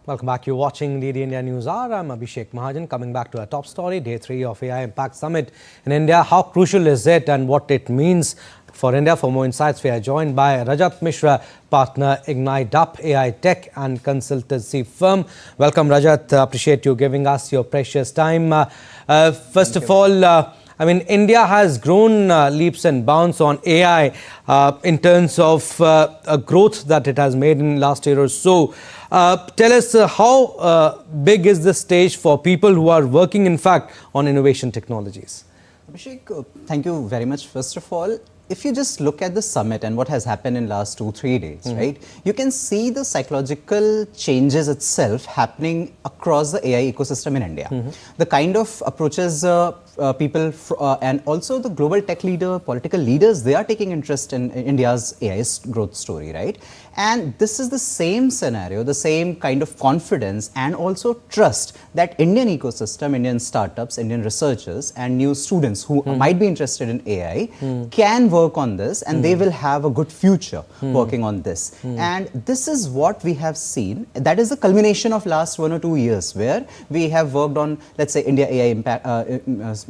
Welcome back. You're watching DD India News Hour. I'm Abhishek Mahajan. Coming back to our top story, Day 3 of AI Impact Summit in India. How crucial is it and what it means for India? For more insights, we are joined by Rajat Mishra, partner NewsNight Up, AI tech and consultancy firm. Welcome, Rajat. Appreciate you giving us your precious time. First of all, India has grown leaps and bounds on AI in terms of growth that it has made in last year or so. Tell us how big is the stage for people who are working, in fact, on innovation technologies? Abhishek, thank you very much. First of all, if you just look at the summit and what has happened in last 2-3 days, right, you can see the psychological changes itself happening across the AI ecosystem in India. The kind of approaches people and also the global tech leader, political leaders, they are taking interest in India's AI growth story, right? And this is the same scenario, the same kind of confidence and also trust that Indian ecosystem, Indian startups, Indian researchers and new students who might be interested in AI can work on this, and they will have a good future working on this. And this is what we have seen. That is the culmination of last 1 or 2 years where we have worked on, let's say, India AI Impact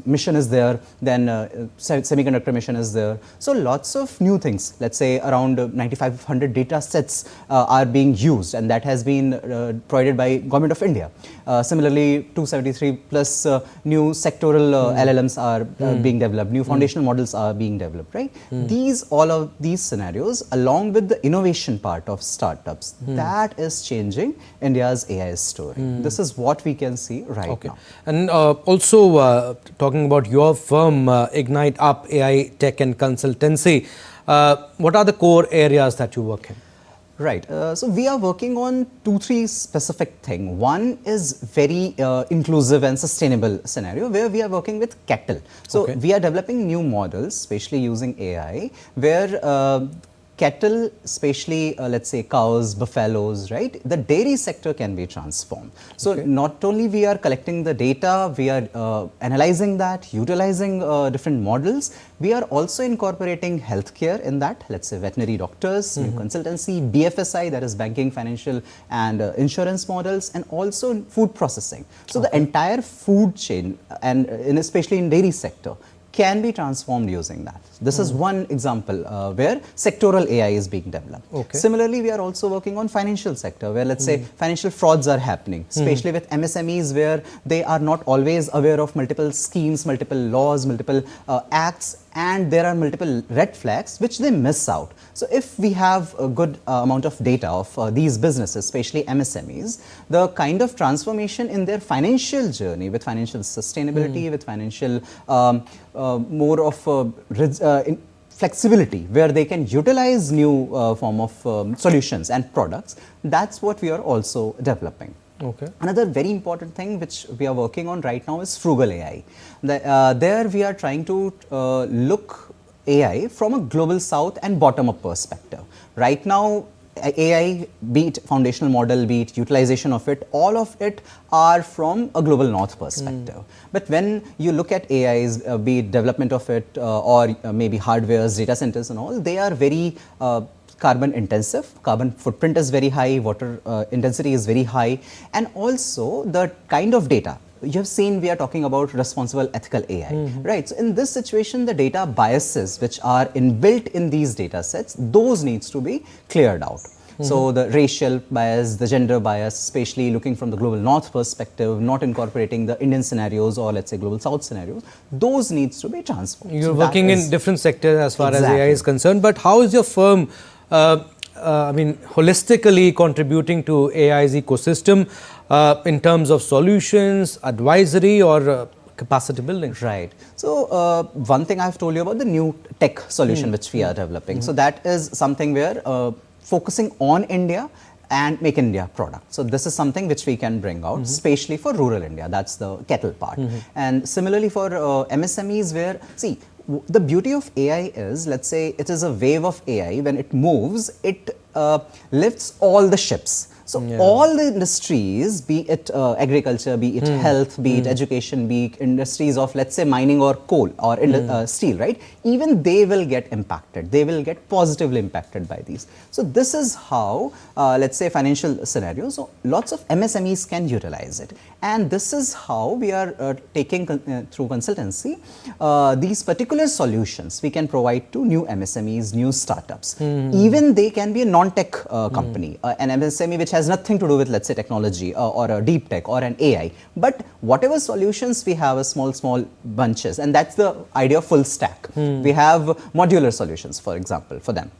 mission is there, then semiconductor mission is there. So lots of new things, let's say around 9,500 data sets are being used, and that has been provided by Government of India. Similarly, 273 plus new sectoral LLMs are being developed, new foundational models are being developed, right? All of these scenarios, along with the innovation part of startups, that is changing India's AI story. This is what we can see right now. And also talking about your firm, NewsNight Up, AI tech and consultancy, what are the core areas that you work in? Right. So we are working on 2-3 specific things. One is very inclusive and sustainable scenario where we are working with cattle. So we are developing new models, especially using AI, where cattle, especially let's say cows, buffaloes, right? The dairy sector can be transformed. So not only we are collecting the data, we are analyzing that, utilizing different models. We are also incorporating healthcare in that, let's say veterinary doctors, new consultancy, BFSI, that is banking, financial and insurance models, and also food processing. So the entire food chain, and especially in dairy sector, can be transformed using that. This is one example where sectoral AI is being developed. Similarly, we are also working on financial sector where, let's say, financial frauds are happening, especially with MSMEs where they are not always aware of multiple schemes, multiple laws, multiple acts, and there are multiple red flags which they miss out. So if we have a good amount of data of these businesses, especially MSMEs, the kind of transformation in their financial journey with financial sustainability, with financial more of flexibility where they can utilize new form of solutions and products, that's what we are also developing. Another very important thing which we are working on right now is frugal AI. There we are trying to look AI from a global south and bottom-up perspective. Right now, AI, be it foundational model, be it utilization of it, all of it are from a global north perspective. But when you look at AIs, be it development of it or maybe hardwares, data centers and all, they are very carbon intensive, carbon footprint is very high, water intensity is very high, and also the kind of data. You have seen we are talking about responsible ethical AI, right? So in this situation, the data biases which are inbuilt in these data sets, those needs to be cleared out. So the racial bias, the gender bias, especially looking from the global north perspective, not incorporating the Indian scenarios or let's say global south scenarios, those needs to be transformed. You're working in different sectors as far as AI is concerned, but how is your firm holistically contributing to AI's ecosystem in terms of solutions, advisory or capacity building? Right. So one thing I've told you about the new tech solution which we are developing. So that is something where focusing on India and make India product. So this is something which we can bring out, especially for rural India. That's the cattle part. And similarly for MSMEs where, see, the beauty of AI is, let's say it is a wave of AI. When it moves, it lifts all the ships. So all the industries, be it agriculture, be it health, be it education, be it industries of, let's say, mining or coal or steel, right? Even they will get impacted. They will get positively impacted by these. So this is how, let's say, financial scenarios, so lots of MSMEs can utilize it. And this is how we are taking through consultancy these particular solutions we can provide to new MSMEs, new startups. Even they can be a non-tech company, an MSME which has nothing to do with, let's say, technology or a deep tech or an AI. But whatever solutions we have, a small bunches, and that's the idea of full stack. We have modular solutions, for example, for them.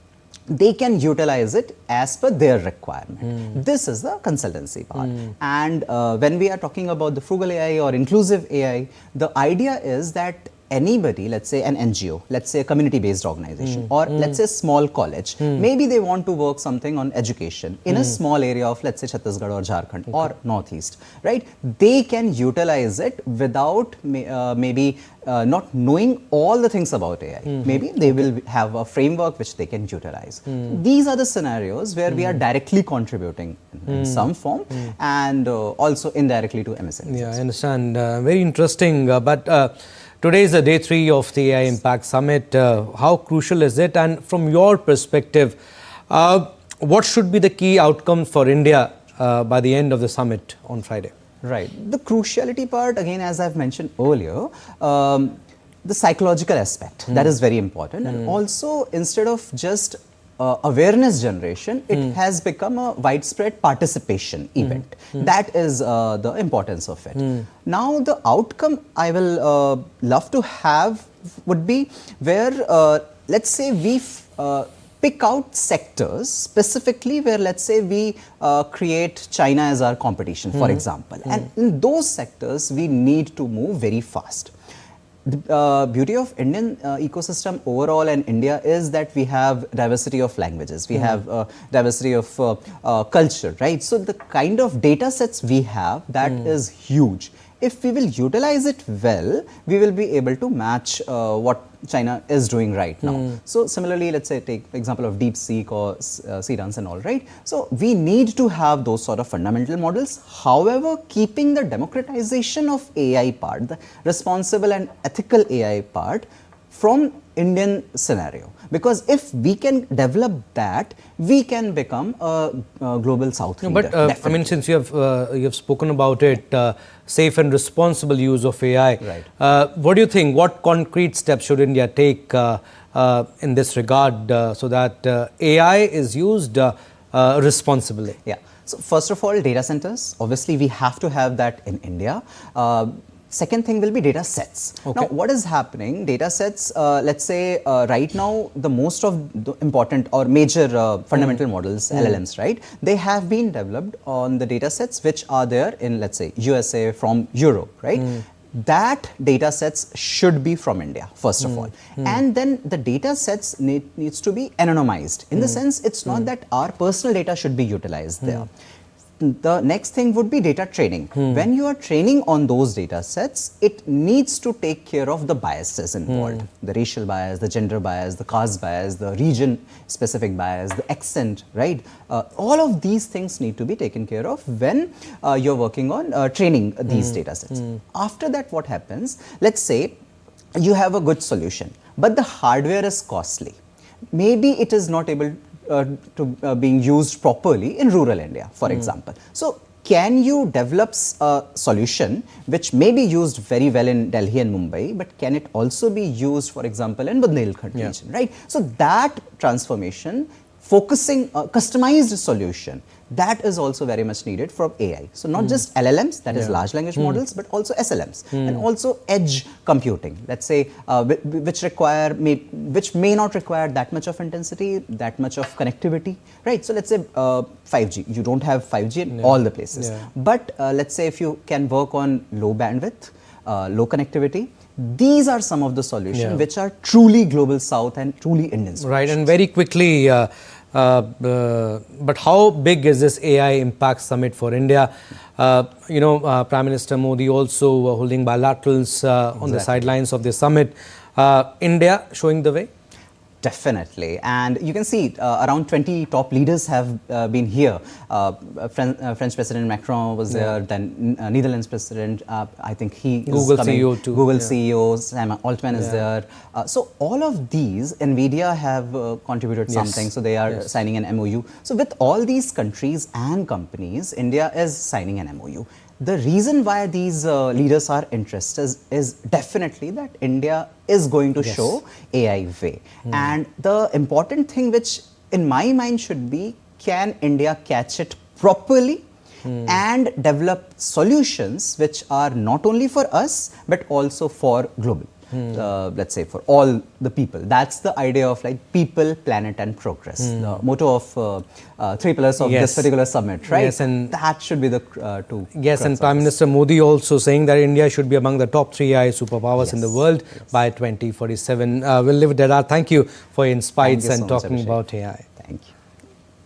They can utilize it as per their requirement. This is the consultancy part. And when we are talking about the frugal AI or inclusive AI, the idea is that anybody, let's say an NGO, let's say a community-based organization, or let's say a small college, maybe they want to work something on education in a small area of, let's say, Chhattisgarh or Jharkhand or Northeast, right? They can utilize it without maybe not knowing all the things about AI. Maybe they will have a framework which they can utilize. These are the scenarios where we are directly contributing in some form and also indirectly to MSMEs. Yeah, I understand. Very interesting. But today is the day 3 of the AI Impact Summit. How crucial is it? And from your perspective, what should be the key outcome for India by the end of the summit on Friday? Right. The cruciality part, again, as I've mentioned earlier, the psychological aspect, that is very important. And also, instead of just awareness generation, it has become a widespread participation event. That is the importance of it. Now, the outcome I will love to have would be where, let's say, we pick out sectors specifically where, let's say, we create China as our competition, for example. And in those sectors, we need to move very fast. The beauty of Indian ecosystem overall and India is that we have diversity of languages, we have diversity of culture, right? So the kind of data sets we have, that is huge. If we will utilize it well, we will be able to match what China is doing right now. So similarly, let's say take the example of DeepSeek or Seedance and all, right? So we need to have those sort of fundamental models. However, keeping the democratization of AI part, the responsible and ethical AI part from Indian scenario. Because if we can develop that, we can become a global South leader. But I mean, since you have spoken about it, safe and responsible use of AI. Right. What do you think? What concrete steps should India take in this regard so that AI is used responsibly? Yeah. So first of all, data centers. Obviously, we have to have that in India. Second thing will be data sets. Okay. Now, what is happening? Data sets, let's say right now, the most of the important or major fundamental models, LLMs, right? They have been developed on the data sets which are there in, let's say, USA from Europe, right? That data sets should be from India, first of all. And then the data sets needs to be anonymized. In the sense, it's not that our personal data should be utilized there. The next thing would be data training. When you are training on those data sets, it needs to take care of the biases involved. The racial bias, the gender bias, the caste bias, the region specific bias, the accent, right? All of these things need to be taken care of when you're working on training these data sets. After that, what happens? Let's say you have a good solution, but the hardware is costly. Maybe it is not able being used properly in rural India, for example. So, can you develop a solution which may be used very well in Delhi and Mumbai, but can it also be used, for example, in Bundelkhand region, right? So, that transformation, focusing a customized solution, that is also very much needed from AI. So, not just LLMs, that is large language models, but also SLMs and also edge computing, let's say, which may not require that much of intensity, that much of connectivity, right? So, let's say 5G, you don't have 5G in all the places, but let's say if you can work on low bandwidth, low connectivity, these are some of the solutions which are truly global South and truly Indian solutions. Right, and very quickly, but how big is this AI Impact Summit for India? Prime Minister Modi also holding bilaterals on the sidelines of the summit. India showing the way? Definitely, and you can see around 20 top leaders have been here. French President Macron was there, then Netherlands President, I think he Google is coming. CEO too. Google CEO, Sam Altman is there. So all of these, NVIDIA have contributed something, so they are signing an MOU. So with all these countries and companies, India is signing an MOU. The reason why these leaders are interested is definitely that India is going to show AI way. And the important thing which in my mind should be, can India catch it properly and develop solutions which are not only for us but also for global. Let's say for all the people. That's the idea of like people, planet and progress. The motto of 3 pillars of this particular summit, right? Yes, and that should be the two. Yes, and Prime Minister Modi also saying that India should be among the top 3 AI superpowers in the world by 2047. We'll leave it at that. Thank you for your insights and so much, talking Abhishek. about AI. Thank you.